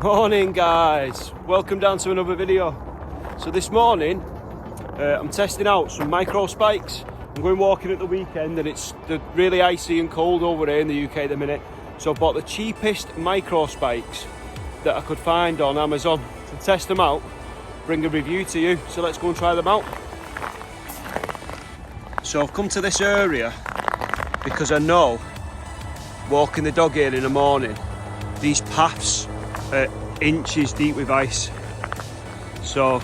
Morning guys, welcome down to another video. So this morning I'm testing out some micro spikes. I'm going walking at the weekend and it's really icy and cold over here in the UK at the minute, so I bought the cheapest micro spikes that I could find on Amazon to test them out, bring a review to you. So let's go and try them out. So I've come to this area because I know walking the dog here in the morning, these paths are inches deep with ice, so I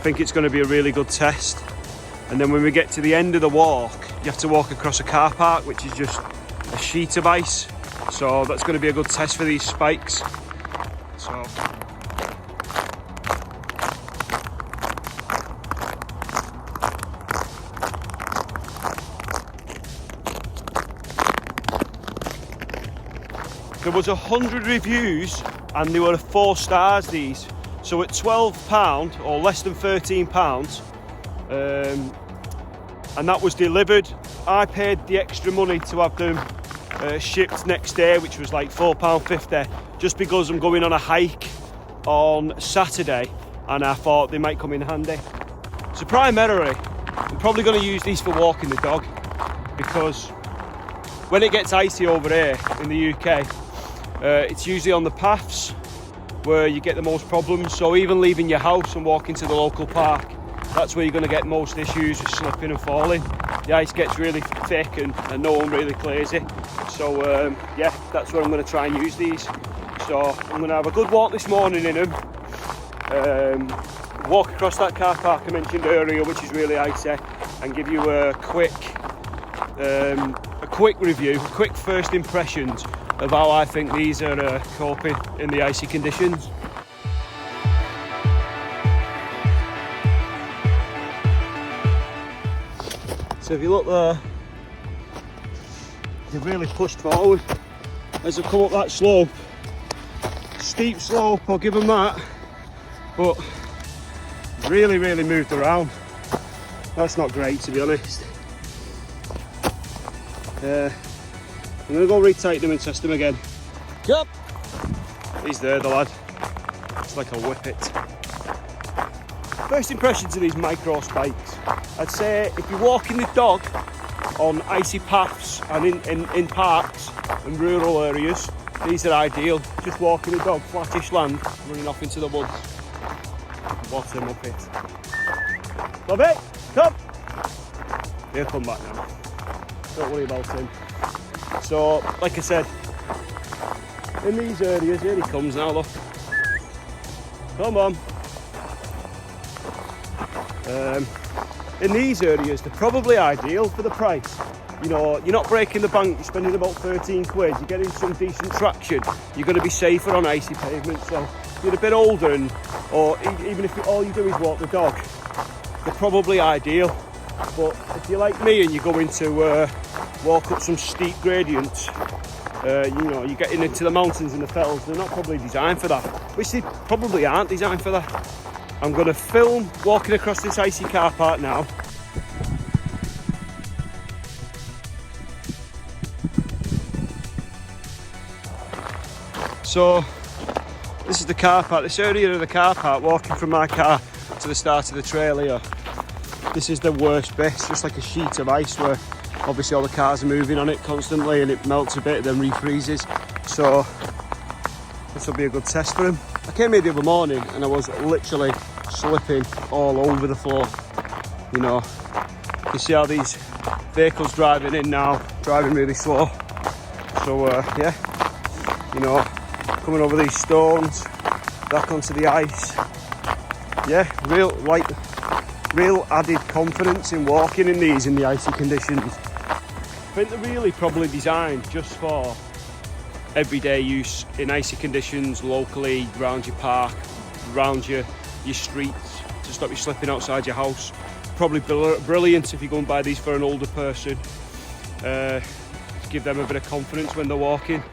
think it's going to be a really good test. And then when we get to the end of the walk, you have to walk across a car park which is just a sheet of ice, so that's going to be a good test for these spikes. So there was 100 reviews and they were 4 stars these. So at £12 or less than £13, and that was delivered. I paid the extra money to have them shipped next day, which was like £4.50, just because I'm going on a hike on Saturday and I thought they might come in handy. So primarily, I'm probably going to use these for walking the dog, because when it gets icy over here in the UK, it's usually on the paths where you get the most problems. So even leaving your house and walking to the local park, that's where you're going to get most issues with slipping and falling. The ice gets really thick and no one really clears it. So yeah, that's where I'm going to try and use these. So I'm going to have a good walk this morning in them, walk across that car park I mentioned earlier, which is really icy, and give you a quick review, quick first impressions of how I think these are coping in the icy conditions. So if you look there, they've really pushed forward as I've come up that slope. Steep slope, I'll give them that, but really moved around. That's not great, to be honest. I'm going to go retighten them and test them again. Yep. He's there, the lad. It's like a whippet. First impressions of these micro spikes. I'd say if you're walking the dog on icy paths and in parks and rural areas, these are ideal. Just walking the dog, flattish land, running off into the woods. What a muppet. Love it, come! He'll come back now. Don't worry about him. So, like I said, in these areas, here he comes now, look. Come on. In these areas, they're probably ideal for the price. You know, you're not breaking the bank, you're spending about 13 quid, you're getting some decent traction, you're going to be safer on icy pavements. So, if you're a bit older, or even if all you do is walk the dog, they're probably ideal. But if you're like me and you're going to walk up some steep gradients, you know, you're getting into the mountains and the fells, they're not probably designed for that, which they probably aren't designed for that. I'm going to film walking across this icy car park now. So this is the car park, this area of the car park, walking from my car to the start of the trail here. This is the worst bit. It's just like a sheet of ice where obviously all the cars are moving on it constantly and it melts a bit and then refreezes. So this will be a good test for him. I came here the other morning and I was literally slipping all over the floor. You know, you see how these vehicles driving in now, driving really slow. So yeah, you know, coming over these stones, back onto the ice. Yeah, real added confidence in walking in these in the icy conditions. I think they're really probably designed just for everyday use in icy conditions, locally, around your park, around your streets, to stop you slipping outside your house. Probably brilliant if you're going to buy these for an older person, to give them a bit of confidence when they're walking.